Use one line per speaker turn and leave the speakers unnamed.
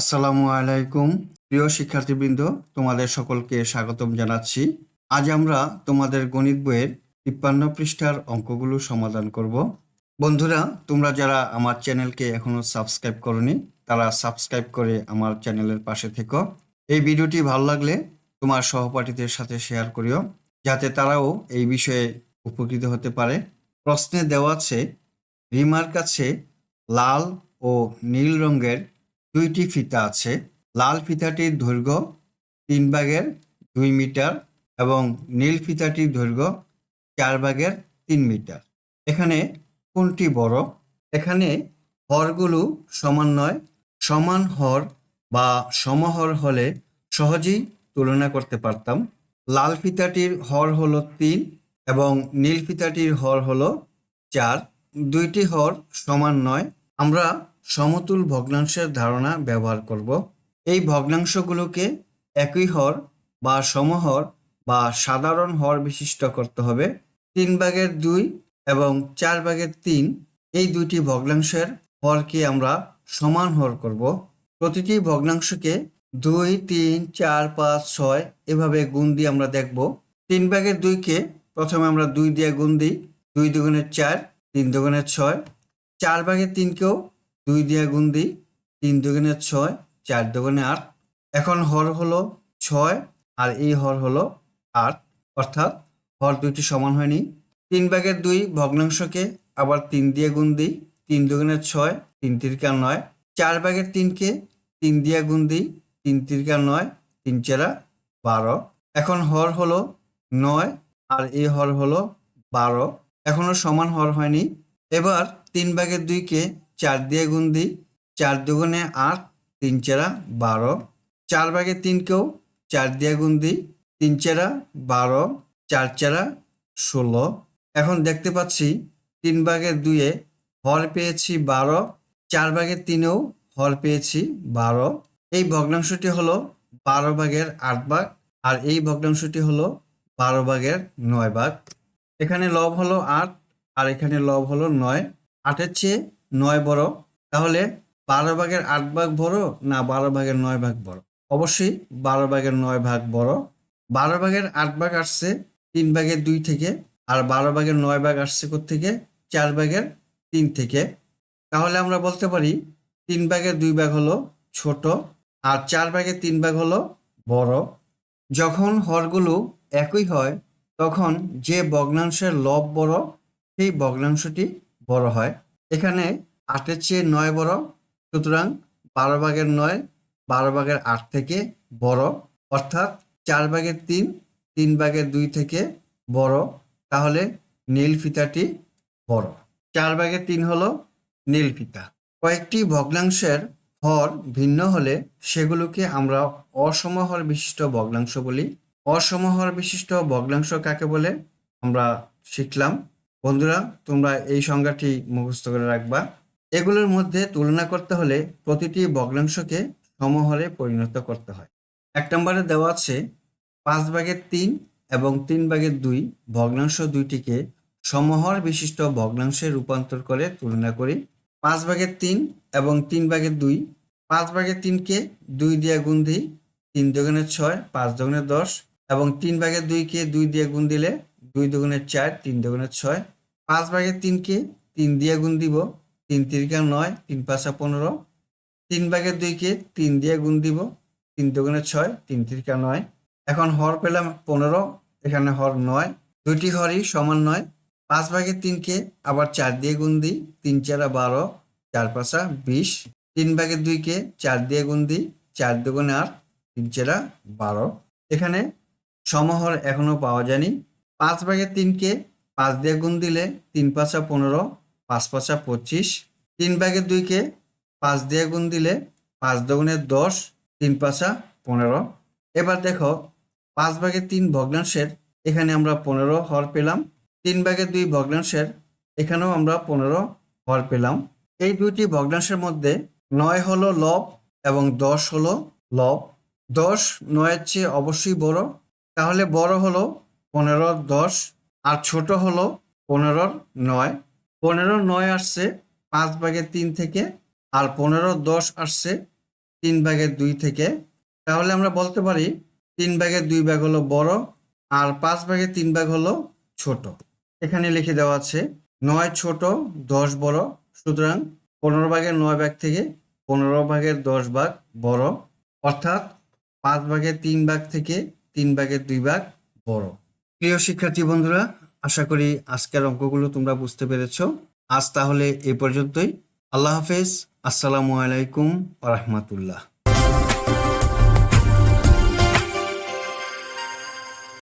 আসসালামু আলাইকুম প্রিয় শিক্ষার্থীবৃন্দ, তোমাদের সকলকে স্বাগতম জানাচ্ছি। আজ আমরা তোমাদের গণিত বইয়ের ৫৩ পৃষ্ঠার অঙ্কগুলো সমাধান করব। বন্ধুরা, তোমরা যারা আমার চ্যানেলকে এখনো সাবস্ক্রাইব করনি, তারা সাবস্ক্রাইব করে আমার চ্যানেলের পাশে থেকো। এই ভিডিওটি ভালো লাগলে তোমার সহপাঠীদের সাথে শেয়ার করিও, যাতে তারাও এই বিষয়ে উপকৃত হতে পারে। প্রশ্নে দেওয়া আছে, রিমার কাছে লাল ও নীল রঙের দুইটি ফিতা আছে। লাল ফিতাটির দৈর্ঘ্য 3/2 মিটার এবং নীল ফিতাটির দৈর্ঘ্য 4/3 মিটার। এখানে কোনটি বড়? এখানে হরগুলো সমান নয়। সমান হর বা সমহর হলে সহজেই তুলনা করতে পারতাম। লাল ফিতাটির হর হলো 3 এবং নীল ফিতাটির হর হলো 4। দুইটি হর সমান নয়। আমরা সমতুল ভগ্নাংশের ধারণা ব্যবহার করব। এই ভগ্নাংশগুলোকে একই হর বা সমহর বা সাধারণ হর বিশিষ্ট করতে হবে। 3/2 এবং 4/3 এই দুইটি ভগ্নাংশের হরকে আমরা সমান হর করব। প্রতিটি ভগ্নাংশকে 2, 3, 4, 5, 6 এভাবে গুণ দিয়ে আমরা দেখব। 3/2কে প্রথমে আমরা 2 দিয়ে গুণ দিই। 2 দুগুণে 4, 3 দুগুণে 6। 4/3কেও 2 দিয়ে গুণ দিই। 3 দুগুণে 6, 4 দুগুণে 8। এখন হর হলো 6 আর এই হর হলো 8, অর্থাৎ হর দুইটি সমান হয়নি। 3/2 ভগ্নাংশকে আবার 3 দিয়ে গুণ দিই। 3 দুগুণে 6, 3 তিরিকা 9। 4/3কে 3 দিয়ে গুণ দিই। 3 তিরিকা 9, 3 চারা 12। এখন হর হলো 9 আর এই হর হলো 12, এখনো সমান হর হয়নি। এবার 3/2কে 4 দিয়ে গুণ দিই। 4 দুগুণে 8, 3 চারা 12। 4/3কেও 4 দিয়ে গুণ দিই। 3 চারা 12, 4 চারা 16। এখন দেখতে পাচ্ছি 3/2-এ হর পেয়েছি 12, 4/3-এও হর পেয়েছি 12। এই ভগ্নাংশটি হলো 12/8 আর এই ভগ্নাংশটি হলো 12/9। এখানে লব হলো 8 আর এখানে লব হলো 9। 8-এর চেয়ে 9 বড়। তাহলে 12/8 বড় না 12/9 বড়? অবশ্যই 12/9 বড়। 12/8 আসছে 3/2 থেকে, আর 12/9 আসছে কোত্থেকে? 4/3 থেকে। তাহলে আমরা বলতে পারি 3/2 হলো ছোট আর 4/3 হলো বড়। যখন হরগুলো একই হয় তখন যে ভগ্নাংশের লব বড় সেই ভগ্নাংশটি বড় হয়। এখানে 8-এর চেয়ে 9 বড়, সুতরাং 12/9 12/8 থেকে বড়, অর্থাৎ 4/3 3/2 থেকে বড়। তাহলে নীল ফিতাটি বড়। 4/3 হলো নীল ফিতা। কয়েকটি ভগ্নাংশের হর ভিন্ন হলে সেগুলোকে আমরা অসমহর বিশিষ্ট ভগ্নাংশ বলি। অসমহর বিশিষ্ট ভগ্নাংশ কাকে বলে আমরা শিখলাম। বন্ধুরা, তোমরা এই সংজ্ঞাটি মুখস্থ করে রাখবা। এগুলোর মধ্যে তুলনা করতে হলে প্রতিটি ভগ্নাংশকে সমহরে পরিণত করতে হয়। 1 নম্বরে দেওয়া আছে 5/3 এবং 3/2 ভগ্নাংশ দুইটিকে সমহর বিশিষ্ট ভগ্নাংশে রূপান্তর করে তুলনা করি। 5/3 এবং 3/2। 5/3কে 2 দিয়ে গুণ দিই। 3 দুগুণে 6, 5 দুগুণে 10 এবং 3/2কে 2 দিয়ে গুণ দিলে 2 দুগুণে 4, 3 দুগুণে 6। 5/3কে 3 দিয়ে গুণ দিব। 3 তিরিকা 9, 3 পাঁচা 15। 3/2কে 3 দিয়ে গুণ দিব। 3 দুগুণে 6, 3 তিরিকা 9। এখন হর পেলাম 15, এখানে হর 9। দুইটি হরই সমান নয়। 5/3কে আবার 4 দিয়ে গুণ দিই। 3 চারা 12, 4 পাঁচা 20। 3/2কে 4 দিয়ে গুণ দিই। 4 দুগুণে 8, 3 চারা 12। এখানে সমহর এখনো পাওয়া যায়নি। 5/3কে 5 দিয়ে গুণ দিলে 3 পাঁচা 15, 5 পাঁচা 25। 3/2কে 5 দিয়ে গুণ দিলে 5 দুগুণে 10, 3 পাঁচা 15। এবার দেখো 5/3 ভগ্নাংশের এখানে আমরা 15 হর পেলাম। 3/2 ভগ্নাংশের এখানেও আমরা 15 হর পেলাম। এই দুইটি ভগ্নাংশের মধ্যে 9 হলো লব এবং 10 হলো লব। 10 9-এর চেয়ে অবশ্যই বড়। তাহলে বড় হলো 15, 10 আর ছোট হলো 15, 9। 15, 9 আসছে 5/3 থেকে আর 15, 10 আসছে 3/2 থেকে। তাহলে আমরা বলতে পারি 3/2 হলো বড় আর 5/3 হলো ছোট। এখানে লিখে দেওয়া আছে 9 ছোট 10 বড়, সুতরাং 15/9 থেকে 15/10 বড়, অর্থাৎ 5/3 থেকে 3/2 বড়। প্রিয় শিক্ষার্থী বন্ধুরা, আশা করি আজকের অঙ্কগুলো তোমরা বুঝতে পেরেছো। আজ তাহলে এ পর্যন্তই। আল্লাহ হাফেজ। আসসালামু আলাইকুম ওয়া রাহমাতুল্লাহ।